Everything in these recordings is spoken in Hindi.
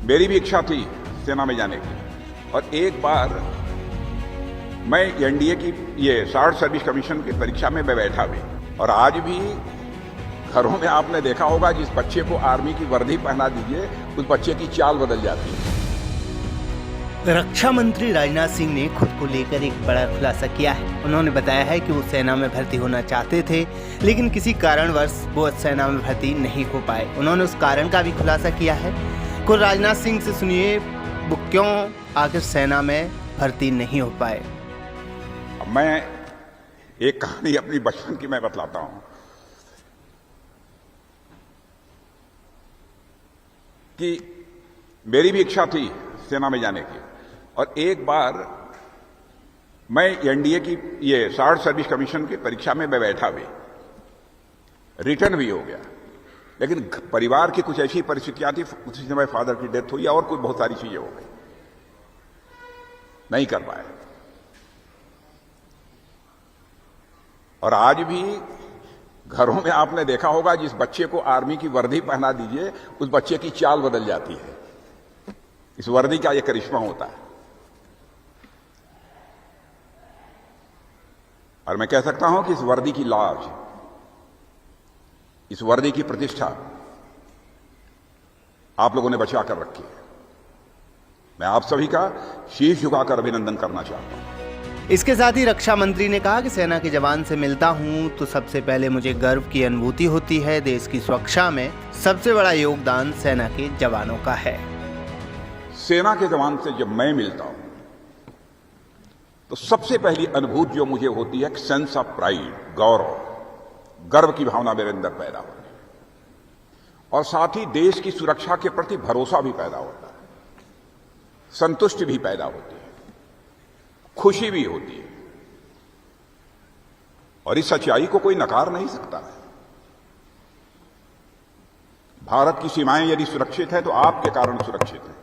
मेरी भी इच्छा थी सेना में जाने की, और एक बार मैं एनडीए की ये शार्ट सर्विस कमीशन की परीक्षा में मैं बैठा भी, और आज भी घरों में आपने देखा होगा जिस बच्चे को आर्मी की वर्दी पहना दीजिए उस बच्चे की चाल बदल जाती है। रक्षा मंत्री राजनाथ सिंह ने खुद को लेकर एक बड़ा खुलासा किया है। उन्होंने बताया है कि वो सेना में भर्ती होना चाहते थे, लेकिन किसी कारणवश वो सेना में भर्ती नहीं हो पाए। उन्होंने उस कारण का भी खुलासा किया है। खुद राजनाथ सिंह से सुनिए वो क्यों आखिर सेना में भर्ती नहीं हो पाए। अब मैं एक कहानी अपनी बचपन की मैं बतलाता हूं कि मेरी भी इच्छा थी सेना में जाने की, और एक बार मैं एनडीए की ये शार्ट सर्विस कमीशन की परीक्षा में मैं बैठा भी, रिटर्न भी हो गया, लेकिन परिवार की कुछ ऐसी परिस्थितियां थी, उसी समय फादर की डेथ हुई और कुछ बहुत सारी चीजें हो गई, नहीं कर पाए। और आज भी घरों में आपने देखा होगा जिस बच्चे को आर्मी की वर्दी पहना दीजिए उस बच्चे की चाल बदल जाती है। इस वर्दी का यह करिश्मा होता है। और मैं कह सकता हूं कि इस वर्दी की लाज, इस वर्दी की प्रतिष्ठा आप लोगों ने बचा कर रखी है। मैं आप सभी का शीश झुकाकर अभिनंदन करना चाहता हूं। इसके साथ ही रक्षा मंत्री ने कहा कि सेना के जवान से मिलता हूं तो सबसे पहले मुझे गर्व की अनुभूति होती है। देश की सुरक्षा में सबसे बड़ा योगदान सेना के जवानों का है। सेना के जवान से जब मैं मिलता हूं तो सबसे पहली अनुभूति जो मुझे होती है, सेंस ऑफ प्राइड, गौरव, गर्व की भावना मेरे अंदर पैदा होती है, और साथ ही देश की सुरक्षा के प्रति भरोसा भी पैदा होता है, संतुष्टि भी पैदा होती है, खुशी भी होती है, और इस सच्चाई को कोई नकार नहीं सकता है। भारत की सीमाएं यदि सुरक्षित है तो आपके कारण सुरक्षित है।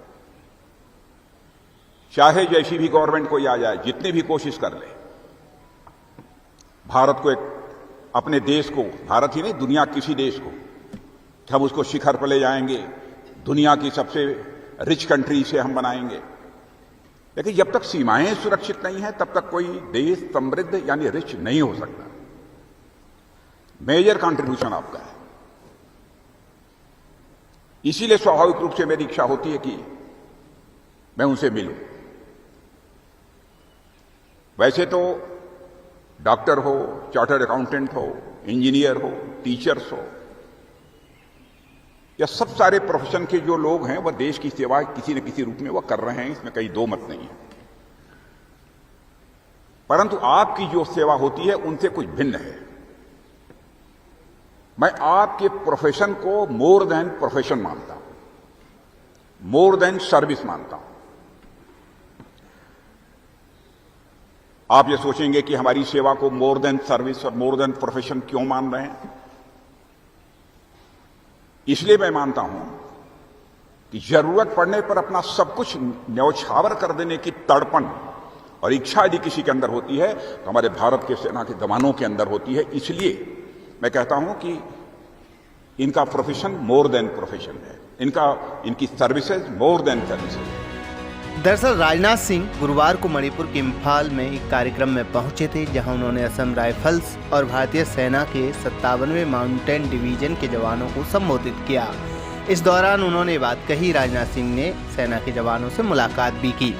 चाहे जैसी भी गवर्नमेंट कोई आ जाए, जितनी भी कोशिश कर ले, भारत को अपने देश को, भारत ही नहीं दुनिया किसी देश को, हम उसको शिखर पर ले जाएंगे, दुनिया की सबसे रिच कंट्री से हम बनाएंगे, लेकिन जब तक सीमाएं सुरक्षित नहीं है तब तक कोई देश समृद्ध यानी रिच नहीं हो सकता। मेजर कंट्रीब्यूशन आपका है। इसीलिए स्वाभाविक रूप से मेरी इच्छा होती है कि मैं उनसे मिलूं। वैसे तो डॉक्टर हो, चार्टर्ड अकाउंटेंट हो, इंजीनियर हो, टीचर्स हो, या सब सारे प्रोफेशन के जो लोग हैं वह देश की सेवा किसी न किसी रूप में वह कर रहे हैं, इसमें कहीं दो मत नहीं है। परंतु आपकी जो सेवा होती है उनसे कुछ भिन्न है। मैं आपके प्रोफेशन को मोर देन प्रोफेशन मानता हूं, मोर देन सर्विस मानता हूं। आप ये सोचेंगे कि हमारी सेवा को मोर देन सर्विस और मोर देन प्रोफेशन क्यों मान रहे हैं? इसलिए मैं मानता हूं कि जरूरत पड़ने पर अपना सब कुछ न्यौछावर कर देने की तड़पन और इच्छा यदि किसी के अंदर होती है तो हमारे भारत के सेना के जवानों के अंदर होती है। इसलिए मैं कहता हूं कि इनका प्रोफेशन मोर देन प्रोफेशन है, इनकी सर्विसेज मोर देन सर्विसेज। दरअसल राजनाथ सिंह गुरुवार को मणिपुर के इम्फाल में एक कार्यक्रम में पहुंचे थे, जहां उन्होंने असम राइफल्स और भारतीय सेना के 57वें माउंटेन डिवीजन के जवानों को संबोधित किया। इस दौरान उन्होंने बात कही। राजनाथ सिंह ने सेना के जवानों से मुलाकात भी की।